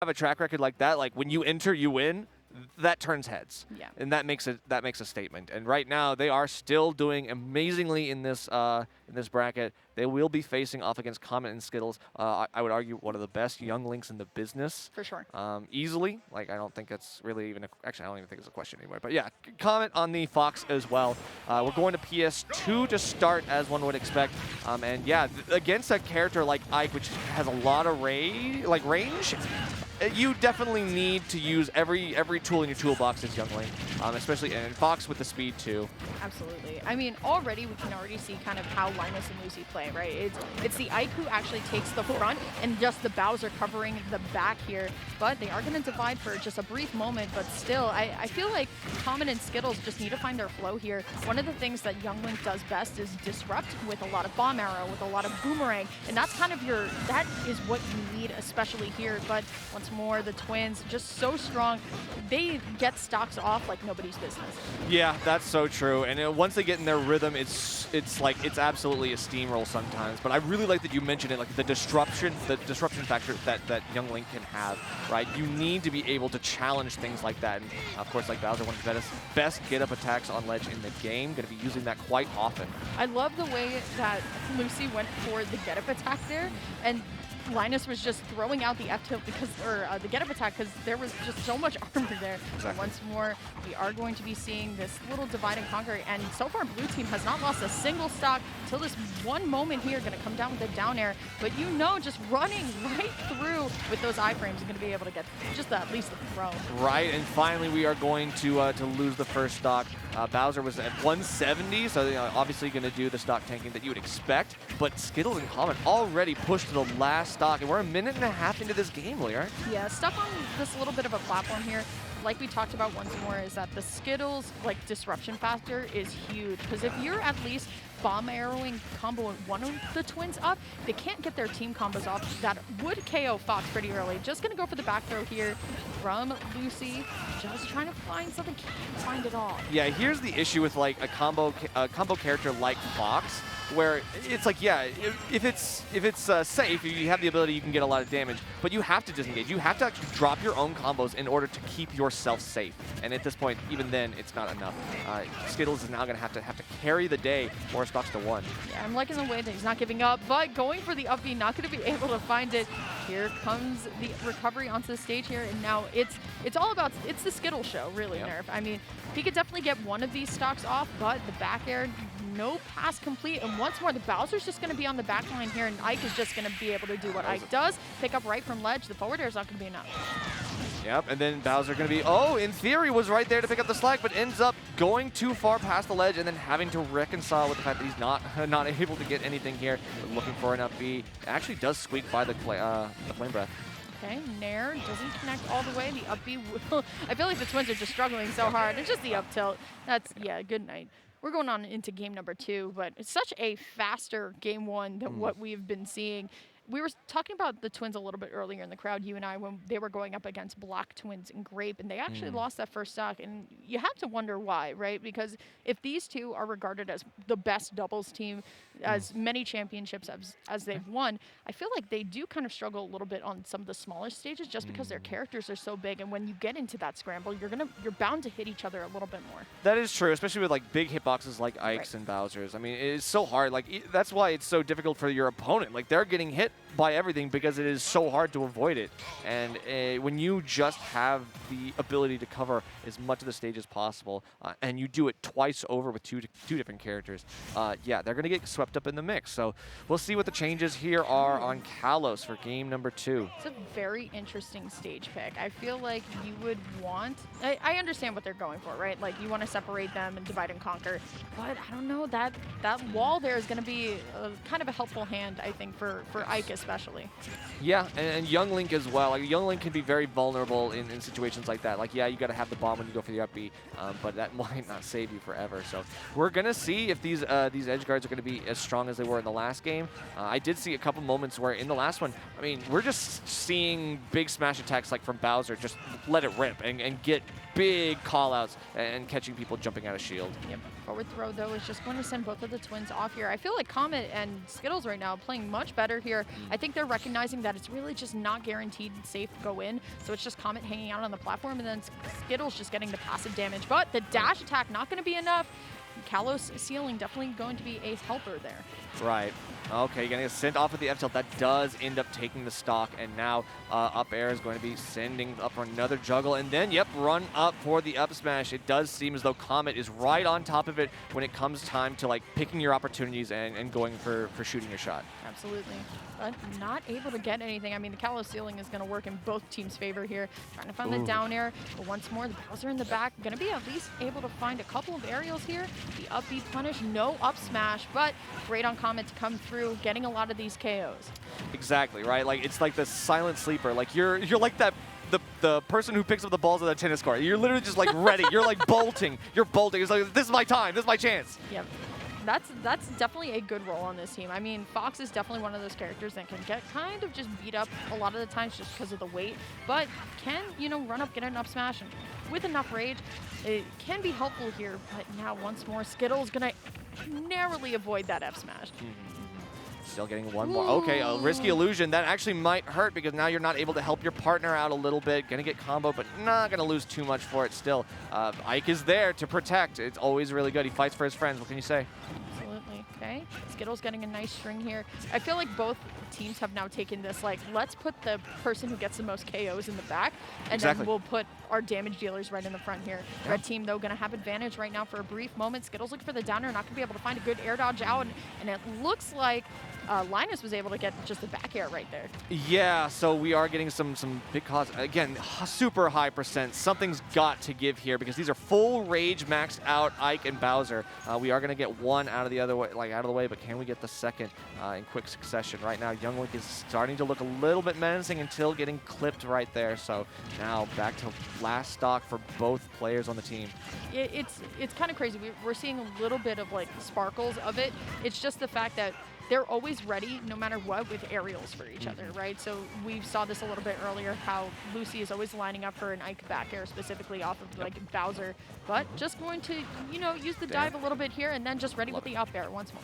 have a track record like that, like when you enter, you win, that turns heads. Yeah. And that makes a statement. And right now, they are still doing amazingly in this bracket. They will be facing off against Comet and Skittles. I would argue one of the best young links in the business. For sure. Easily. Like, I don't think it's really even actually, I don't even think it's a question anymore. But yeah, Comet on the Fox as well. We're going to PS2 to start, as one would expect. And yeah, against a character like Ike, which has a lot of range, you definitely need to use every tool in your toolbox as Young Link, especially in Fox with the speed too. Absolutely. I mean, already we can already see kind of how Linus and Lucy play, right? It's the Ike who actually takes the front and just the Bowser covering the back here. But they are going to divide for just a brief moment, but still, I feel like Comet and Skittles just need to find their flow here. One of the things that Young Link does best is disrupt with a lot of bomb arrow, with a lot of boomerang, and that's kind of that is what you need, especially here. But once more, the twins just so strong. They get stocks off like nobody's business. Yeah, that's so true. And once they get in their rhythm, it's absolutely a steamroll sometimes. But I really like that you mentioned it, like the disruption factor that Young Link can have, right? You need to be able to challenge things like that. And of course, like Bowser, one of the best get-up attacks on ledge in the game. Going to be using that quite often. I love the way that Lucy went for the get-up attack there, and Linus was just throwing out the F tilt or the get-up attack because there was just so much armor there. Exactly. Once more, we are going to be seeing this little divide and conquer, and so far blue team has not lost a single stock until this one moment here, going to come down with the down air, but you know, just running right through with those iframes is going to be able to get just at least the throw. Right, and finally we are going to lose the first stock. Bowser was at 170, so obviously going to do the stock tanking that you would expect, but Skittles and Comet already pushed to the last stock, and we're a minute and a half into this game, Lear. Yeah, stuck on this little bit of a platform here. Like we talked about once more, is that the Skittles disruption factor is huge, because if you're at least bomb arrowing combo one of the twins up, they can't get their team combos off. That would KO Fox pretty early. Just gonna go for the back throw here from Lucy, just trying to find something, can't find it all. Yeah, here's the issue with like a combo character like Fox, where it's like, yeah, if it's safe, if you have the ability, you can get a lot of damage, but you have to disengage. You have to actually drop your own combos in order to keep yourself safe. And at this point, even then, it's not enough. Skittles is now going to have to carry the day, or stocks to one. Yeah, I'm liking the way that he's not giving up, but going for the up B, not going to be able to find it. Here comes the recovery onto the stage here, and now it's all about, it's the Skittles show, really, Yep. Nerf. I mean, he could definitely get one of these stocks off, but the back air, no pass complete, and once more, the Bowser's just going to be on the back line here, and Ike is just going to be able to do what Ike does, pick up right from ledge. The forward air is not going to be enough. Yep, and then Bowser going to be, in theory, was right there to pick up the slack, but ends up going too far past the ledge and then having to reconcile with the fact that he's not able to get anything here. Looking for an up B. Actually does squeak by the Flame Breath. Okay, Nair doesn't connect all the way. The up B will, I feel like the twins are just struggling so hard. It's just the up tilt. That's, yeah, good night. We're going on into game number 2, but it's such a faster game 1 than what we've been seeing. We were talking about the twins a little bit earlier in the crowd, you and I, when they were going up against Black Twins and Grape, and they actually lost that first stock. And you have to wonder why, right? Because if these two are regarded as the best doubles team, as many championships as they've won, I feel like they do kind of struggle a little bit on some of the smaller stages just because their characters are so big. And when you get into that scramble, you're bound to hit each other a little bit more. That is true, especially with like big hitboxes like Ike's and Bowser's. I mean, it is so hard. Like that's why it's so difficult for your opponent. Like they're getting hit by everything because it is so hard to avoid it. And when you just have the ability to cover as much of the stage as possible, and you do it twice over with two different characters, yeah, they're going to get swept up in the mix. So we'll see what the changes here are on Kalos for game number 2. It's a very interesting stage pick. I feel like you would want, I understand what they're going for, right? Like you want to separate them and divide and conquer, but I don't know, that wall there is going to be kind of a helpful hand, I think, for Ike especially. Yeah, and Young Link as well. Like Young Link can be very vulnerable in situations like that. Like, yeah, you got to have the bomb when you go for the up B, but that might not save you forever. So we're gonna see if these edge guards are gonna be as strong as they were in the last game. I did see a couple moments where in the last one, I mean, we're just seeing big smash attacks like from Bowser, just let it rip and get big call-outs and catching people jumping out of shield. Yep. Forward throw, though, is just going to send both of the twins off here. I feel like Comet and Skittles right now playing much better here. I think they're recognizing that it's really just not guaranteed safe to go in, so it's just Comet hanging out on the platform, and then Skittles just getting the passive damage. But the dash attack not going to be enough. Kalos ceiling definitely going to be a helper there. Right. Okay, getting a sent off of the F tilt. That does end up taking the stock, and now up air is going to be sending up for another juggle, and then, yep, run up for the up smash. It does seem as though Comet is right on top of it when it comes time to like picking your opportunities and going for shooting your shot. Absolutely. But not able to get anything. I mean, the Kalos ceiling is going to work in both teams' favor here. Trying to find the down air, but once more, the Bowser in the back. Going to be at least able to find a couple of aerials here. The up B punish, no up smash, but great on Comet to come through, getting a lot of these KOs. Exactly, right? Like, it's like the silent sleeper. Like, you're like that the person who picks up the balls on the tennis court. You're literally just like ready. You're like bolting. You're bolting. It's like, this is my time. This is my chance. Yep. That's definitely a good role on this team. I mean, Fox is definitely one of those characters that can get kind of just beat up a lot of the times just because of the weight, but can, you know, run up, get an up smash, and with enough rage, it can be helpful here. But now once more, Skittles gonna narrowly avoid that F smash. Still getting one more. Okay, a risky illusion. That actually might hurt because now you're not able to help your partner out a little bit. Gonna get combo, but not gonna lose too much for it still. Ike is there to protect. It's always really good. He fights for his friends. What can you say? Absolutely. Okay. Skittles getting a nice string here. I feel like both teams have now taken this, like, let's put the person who gets the most KOs in the back, and then we'll put our damage dealers right in the front here. Yeah. Red team, though, going to have advantage right now for a brief moment. Skittles looking for the downer, not going to be able to find a good air dodge out, and it looks like Linus was able to get just the back air right there. Yeah, so we are getting some big calls. Again, super high percent. Something's got to give here because these are full rage maxed out Ike and Bowser. We are going to get one out of the other way, out of the way, but can we get the second in quick succession? Right now, Young Link is starting to look a little bit menacing until getting clipped right there. So now back to last stock for both players on the team. It's kind of crazy. We're seeing a little bit of like sparkles of it. It's just the fact that they're always ready, no matter what, with aerials for each other, right? So we saw this a little bit earlier, how Lucy is always lining up for an Ike back air, specifically off of like Bowser, but just going to, you know, use the dive a little bit here, and then just ready with the up air once more.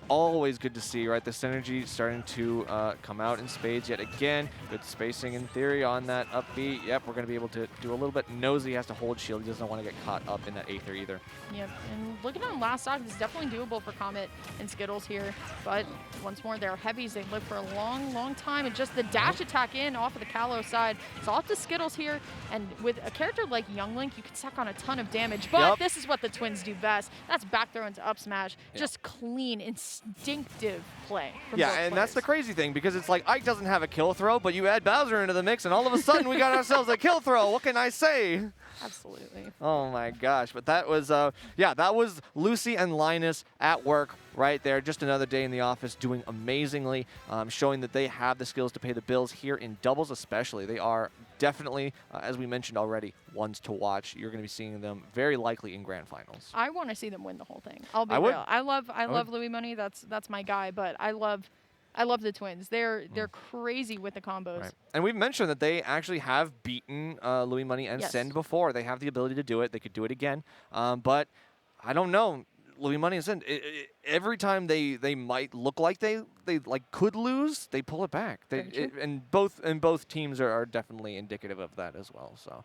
Always good to see, right? The synergy starting to come out in spades yet again. Good spacing in theory on that up B. Yep, we're going to be able to do a little bit. Knows he has to hold shield. He doesn't want to get caught up in that Aether either. Yep, and looking on last stock, this is definitely doable for Comet and Skittles here. But once more, they're heavies. They live for a long, long time. And just the dash attack in off of the Kalos side. It's off to Skittles here. And with a character like Young Link, you can suck on a ton of damage. But this is what the twins do best. That's back throw into up smash. Just clean, instinctive play. Yeah, and that's the crazy thing, because it's like Ike doesn't have a kill throw, but you add Bowser into the mix, and all of a sudden we got ourselves a kill throw. What can I say? Absolutely. Oh my gosh, but that was, yeah, that was Lucy and Linus at work right there. Just another day in the office, doing amazingly, showing that they have the skills to pay the bills here in doubles especially. They are definitely, as we mentioned already, ones to watch. You're going to be seeing them very likely in grand finals. I want to see them win the whole thing. I'll be real. I love Louis Money. That's my guy, but I love the twins. They're crazy with the combos. Right. And we've mentioned that they actually have beaten Louis Money and Send before. They have the ability to do it. They could do it again. But I don't know. Louis Money and Send, every time they might look like they like could lose, they pull it back. And both teams are definitely indicative of that as well. So.